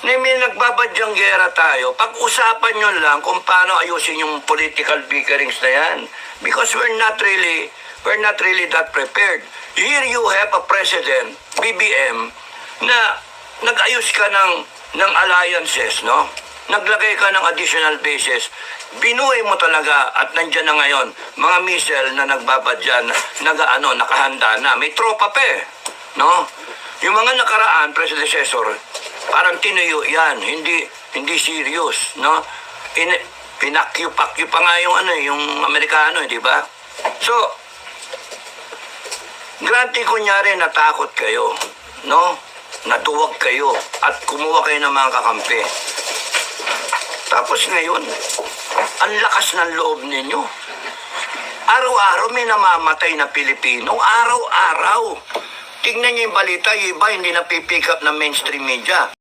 May nagbabadyang gera tayo. Pag-usapan nyo lang kung paano ayusin yung political bickerings na yan. Because we're not really that prepared. Here you have a president, BBM, na nag-ayos ka ng alliances, no? Naglagay ka ng additional bases. Binuhay mo talaga at nandyan na ngayon, mga missile na nagbabadya, nakahanda na. May tropa pa eh, no? Yung mga nakaraan, predecessor, parang tinuyo yan, hindi serious, no? Pinakyu-pakyu pa nga yung Amerikano, di ba? So, granting kunyari natakot kayo, no? Natuwag kayo at kumuha kayo ng mga kakampi. Tapos ngayon, ang lakas ng loob ninyo. Araw-araw may namamatay na Pilipino. Araw-araw. Tingnan niyo yung balita, yung iba hindi na pipick up ng mainstream media.